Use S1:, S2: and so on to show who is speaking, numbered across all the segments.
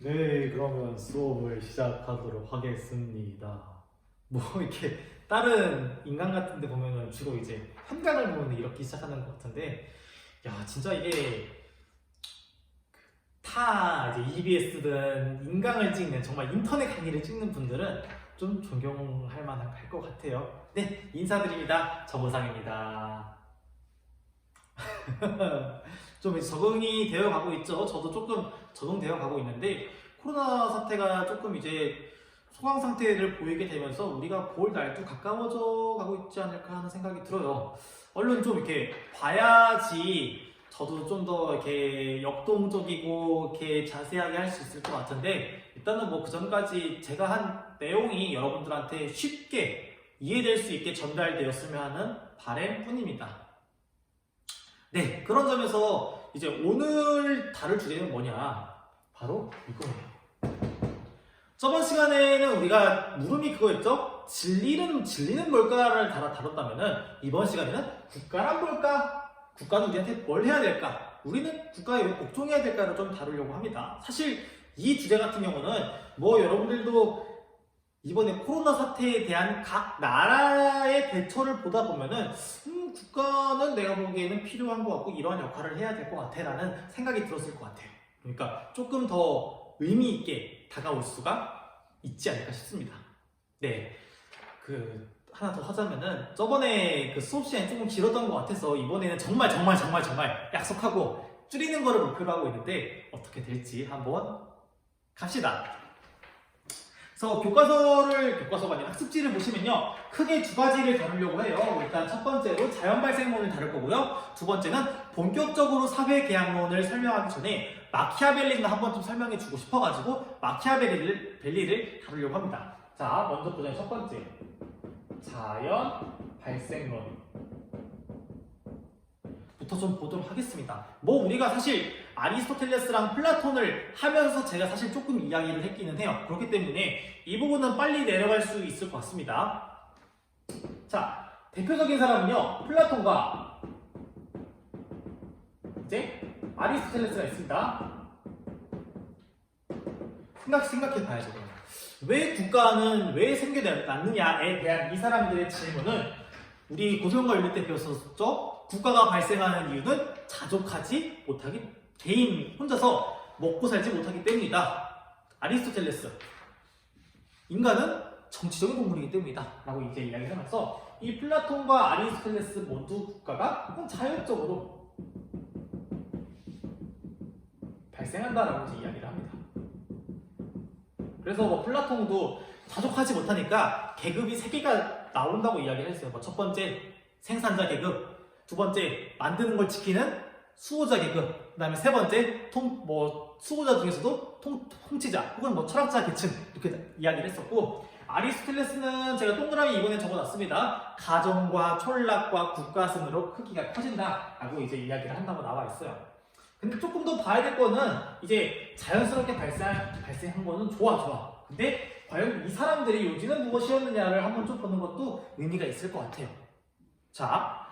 S1: 네, 그러면 수업을 시작하도록 하겠습니다. 뭐 이렇게 다른 인간 같은 데 보면은 주로 이제 현강을 보면 이렇게 시작하는 것 같은데, 야, 진짜 이게 타 이제 EBS든 인강을 찍는 정말 인터넷 강의를 찍는 분들은 좀 존경할 만한 할 것 같아요. 네, 인사드립니다. 정우상입니다. 좀 이제 적응이 되어 가고 있죠. 저도 조금 적응되어 가고 있는데, 코로나 사태가 조금 이제 소강 상태를 보이게 되면서 우리가 볼 날도 가까워져 가고 있지 않을까 하는 생각이 들어요. 얼른 좀 이렇게 봐야지 저도 좀 더 이렇게 역동적이고 이렇게 자세하게 할 수 있을 것 같은데, 일단은 뭐 그 전까지 제가 한 내용이 여러분들한테 쉽게 이해될 수 있게 전달되었으면 하는 바람뿐입니다. 네, 그런 점에서 이제 오늘 다룰 주제는 뭐냐? 바로 이거예요. 저번 시간에는 우리가 물음이 그거였죠? 진리는 뭘까를 다뤘다면은, 이번 시간에는 국가란 뭘까? 국가는 우리한테 뭘 해야 될까? 우리는 국가에 왜 복종해야 될까를 좀 다루려고 합니다. 사실 이 주제 같은 경우는 뭐 여러분들도 이번에 코로나 사태에 대한 각 나라의 대처를 보다 보면은 국가는 내가 보기에는 필요한 것 같고 이러한 역할을 해야 될 것 같아 라는 생각이 들었을 것 같아요. 그러니까 조금 더 의미 있게 다가올 수가 있지 않을까 싶습니다. 네, 하나 더 하자면은, 저번에 그 수업 시간이 조금 길었던 것 같아서 이번에는 정말 약속하고 줄이는 거를 목표로 하고 있는데, 어떻게 될지 한번 갑시다. 그래서 교과서가 아니라 학습지를 보시면요, 크게 두 가지를 다루려고 해요. 일단 첫 번째로 자연발생론을 다룰 거고요, 두 번째는 본격적으로 사회계약론을 설명하기 전에 마키아벨리는 한 번쯤 설명해 주고 싶어가지고 마키아벨리를 다루려고 합니다. 자, 먼저 보자. 첫 번째, 자연발생론 부터 좀 보도록 하겠습니다. 뭐 우리가 사실 아리스토텔레스랑 플라톤을 하면서 제가 사실 조금 이야기를 했기는 해요. 그렇기 때문에 이 부분은 빨리 내려갈 수 있을 것 같습니다. 자, 대표적인 사람은요, 플라톤과 이제 아리스토텔레스가 있습니다. 생각해 봐야죠. 왜 국가는 왜 생겨났느냐에 대한 이 사람들의 질문은 우리 고소영과 윤리 때 배웠었죠? 국가가 발생하는 이유는 자족하지 못하기, 개인 혼자서 먹고 살지 못하기 때문이다. 아리스토텔레스, 인간은 정치적인 동물이기 때문이다 라고 이제 이야기를 하면서, 이 플라톤과 아리스토텔레스 모두 국가가 자연적으로 발생한다라고 이제 이야기를 합니다. 그래서 뭐 플라톤도 자족하지 못하니까 계급이 3개가 나온다고 이야기를 했어요. 뭐 첫 번째 생산자 계급, 두 번째 만드는 걸 지키는 수호자 계급, 그 다음에 세 번째 수호자 중에서도 통치자 혹은 뭐 철학자 계층, 이렇게 이야기를 했었고, 아리스토텔레스는 제가 동그라미 이번에 적어놨습니다. 가정과 촌락과 국가 순으로 크기가 커진다 라고 이제 이야기를 한다고 나와 있어요. 근데 조금 더 봐야 될 거는, 이제 자연스럽게 발생한 거는 좋아. 근데 과연 이 사람들의 요지는 무엇이었느냐를 한번 좀 보는 것도 의미가 있을 것 같아요. 자,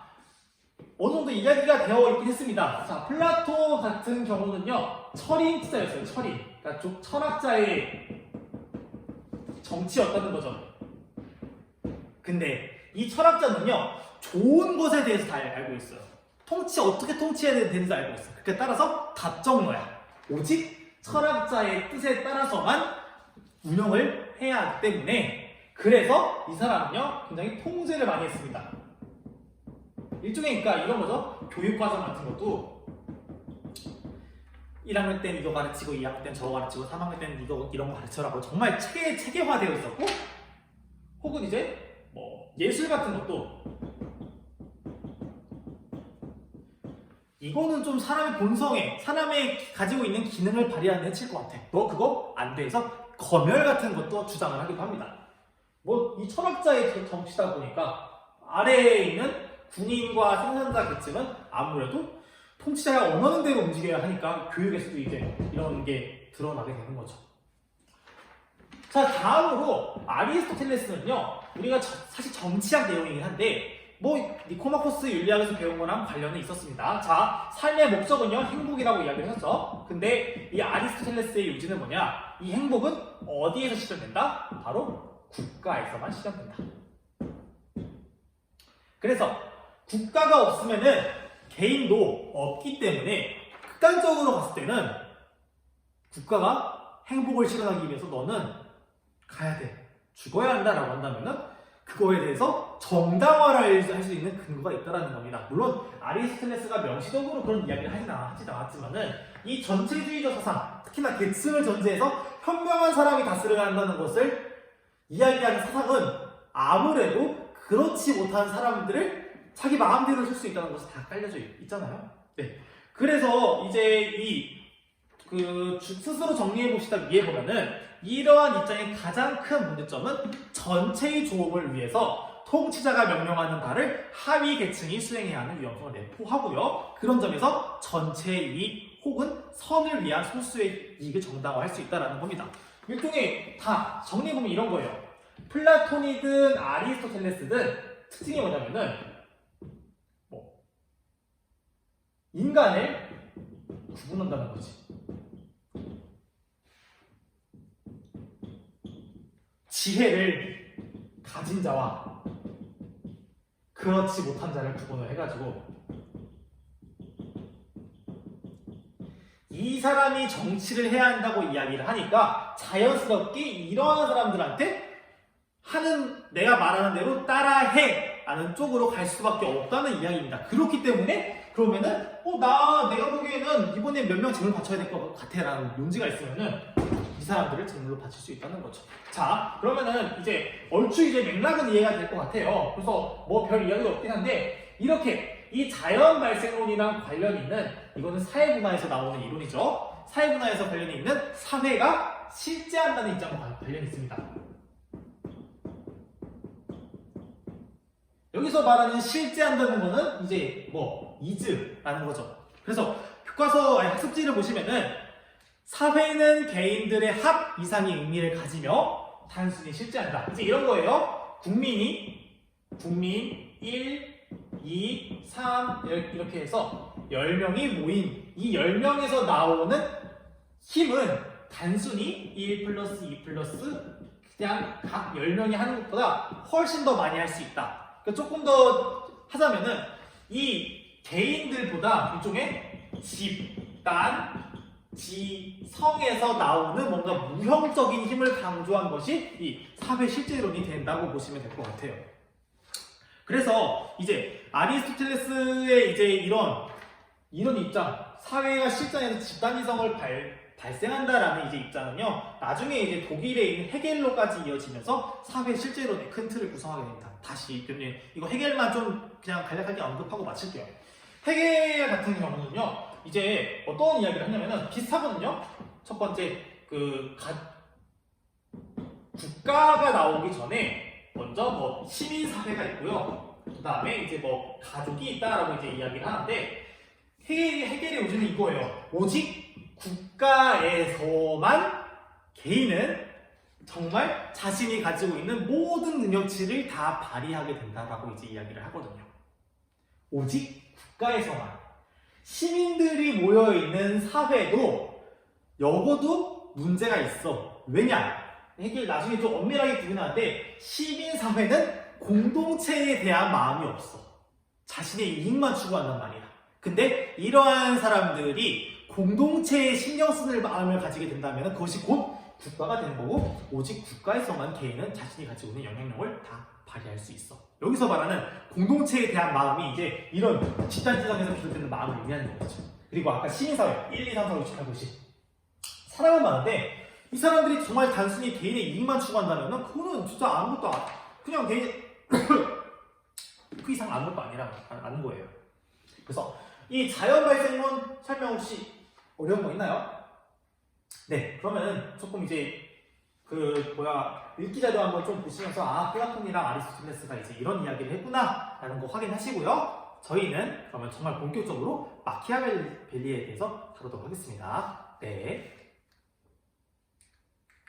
S1: 어느 정도 이야기가 되어 있긴 했습니다. 자, 플라토 같은 경우는요, 철인투자였어요. 그러니까 철학자의 정치였다는 거죠. 근데 이 철학자는요, 좋은 것에 대해서 다 알고 있어요. 어떻게 통치해야 되는지 알고 있어요. 그렇게 따라서 답정너야. 오직 철학자의 뜻에 따라서만 운영을 해야 하기 때문에, 그래서 이 사람은요, 굉장히 통제를 많이 했습니다. 일종의, 그러니까 이런 거죠. 교육과정 같은 것도 1학년 때는 이거 가르치고, 2학년 때는 저거 가르치고, 3학년 때는 이런 거 가르쳐라고 정말 체계화되어 있었고, 혹은 이제 뭐 예술 같은 것도 이거는 좀 사람의 본성에, 사람의 가지고 있는 기능을 발휘하는 해칠 것 같아. 너 그거 안 돼. 해서 검열 같은 것도 주장을 하기도 합니다. 뭐 이 철학자의 정치다 보니까 아래에 있는 군인과 생산자 계층은 아무래도 통치자가 원하는 대로 움직여야 하니까 교육에서도 이제 이런 게 드러나게 되는 거죠. 자, 다음으로 아리스토텔레스는요, 우리가 사실 정치학 내용이긴 한데 뭐 니코마코스 윤리학에서 배운 거랑 관련이 있었습니다. 자, 삶의 목적은요 행복이라고 이야기를 했죠. 근데 이 아리스토텔레스의 요지는 뭐냐? 이 행복은 어디에서 실현된다? 바로 국가에서만 실현된다. 그래서 국가가 없으면은 개인도 없기 때문에 극단적으로 봤을 때는 국가가 행복을 실현하기 위해서 너는 가야 돼, 죽어야 한다라고 한다면은 그거에 대해서 정당화를 할 수 있는 근거가 있다는 겁니다. 물론 아리스토텔레스가 명시적으로 그런 이야기를 하진 않았지만은 이 전체주의적 사상, 특히나 계층을 전제해서 현명한 사람이 다스려야 한다는 것을 이야기하는 사상은 아무래도 그렇지 못한 사람들을 자기 마음대로 쓸 수 있다는 것이 다 깔려져 있잖아요. 네. 그래서 이제 스스로 정리해 봅시다 위에 보면은 이러한 입장의 가장 큰 문제점은 전체의 조업을 위해서 통치자가 명령하는 바를 하위 계층이 수행해야 하는 위험성을 내포하고요. 그런 점에서 전체의 이익 혹은 선을 위한 소수의 이익을 정당화할 수 있다는 겁니다. 일종의 다 정리해보면 이런 거예요. 플라톤이든 아리스토텔레스든 특징이 뭐냐면은 인간을 구분한다는 거지. 지혜를 가진 자와 그렇지 못한 자를 구분을 해가지고 이 사람이 정치를 해야 한다고 이야기를 하니까 자연스럽게 이러한 사람들한테 내가 말하는 대로 따라해 라는 쪽으로 갈 수밖에 없다는 이야기입니다. 그렇기 때문에 그러면은 내가 보기에는 이번에 몇 명 재물 바쳐야 될 것 같아 라는 논지가 있으면은 이 사람들을 재물로 바칠 수 있다는 거죠. 자, 그러면은 이제 얼추 이제 맥락은 이해가 될 것 같아요. 그래서 뭐 별 이야기도 없긴 한데 이렇게 이 자연 발생론이랑 관련이 있는, 이거는 사회분화에서 나오는 이론이죠. 사회분화에서 관련이 있는 사회가 실제한다는 입장과 관련이 있습니다. 여기서 말하는 실제한다는 거는 이제 이즈라는 거죠. 그래서 교과서 학습지를 보시면은 사회는 개인들의 합 이상의 의미를 가지며 단순히 실제한다. 이제 이런 거예요. 국민 1, 2, 3 이렇게 해서 10명이 모인 이 10명에서 나오는 힘은 단순히 1 플러스 2 플러스 그냥 각 10명이 하는 것보다 훨씬 더 많이 할 수 있다. 그러니까 조금 더 하자면은 이 개인들보다 일종의 집단, 지성에서 나오는 뭔가 무형적인 힘을 강조한 것이 이 사회 실제론이 된다고 보시면 될 것 같아요. 그래서 이제 아리스토텔레스의 이제 이런 입장, 사회가 실전에서 집단이성을 발생한다라는 이제 입장은요, 나중에 이제 독일에 있는 헤겔로까지 이어지면서 사회 실제론의 큰 틀을 구성하게 됩니다. 다시 이거 헤겔만 좀 그냥 간략하게 언급하고 마칠게요. 헤겔 같은 경우는요, 이제 어떤 이야기를 하냐면은 비슷하거든요. 첫 번째 국가가 나오기 전에 먼저 시민 사회가 있고요. 그 다음에 이제 가족이 있다라고 이제 이야기를 하는데 헤겔의 요지는 이거예요. 오직 국가에서만 개인은 정말 자신이 가지고 있는 모든 능력치를 다 발휘하게 된다라고 이제 이야기를 하거든요. 오직 국가에서만. 시민들이 모여있는 사회도 적어도 문제가 있어. 왜냐? 헤겔 나중에 좀 엄밀하게 구분하는데 시민사회는 공동체에 대한 마음이 없어. 자신의 이익만 추구한단 말이야. 근데 이러한 사람들이 공동체에 신경 쓰는 마음을 가지게 된다면 그것이 곧 국가가 되는 거고, 오직 국가에서만 개인은 자신이 가지고 있는 영향력을 다 발휘할 수 있어. 여기서 말하는 공동체에 대한 마음이 이제 이런 집단지성에서 비롯되는 마음을 의미하는 거죠. 그리고 아까 시민사회 1, 2, 3, 4, 5, 6, 7, 8, 9, 10 사람은 많은데 이 사람들이 정말 단순히 개인의 이익만 추구한다면 그거는 진짜 아무것도 그냥 개인 그 이상 아무것도 아니라는 거예요. 그래서 이 자연 발생론 설명 혹시 어려운 거 있나요? 네, 그러면은 조금 이제 읽기 자료 한번 좀 보시면서 플라톤이랑 아리스토텔레스가 이제 이런 이야기를 했구나 라는 거 확인하시고요. 저희는 그러면 정말 본격적으로 마키아벨리에 대해서 다루도록 하겠습니다. 네.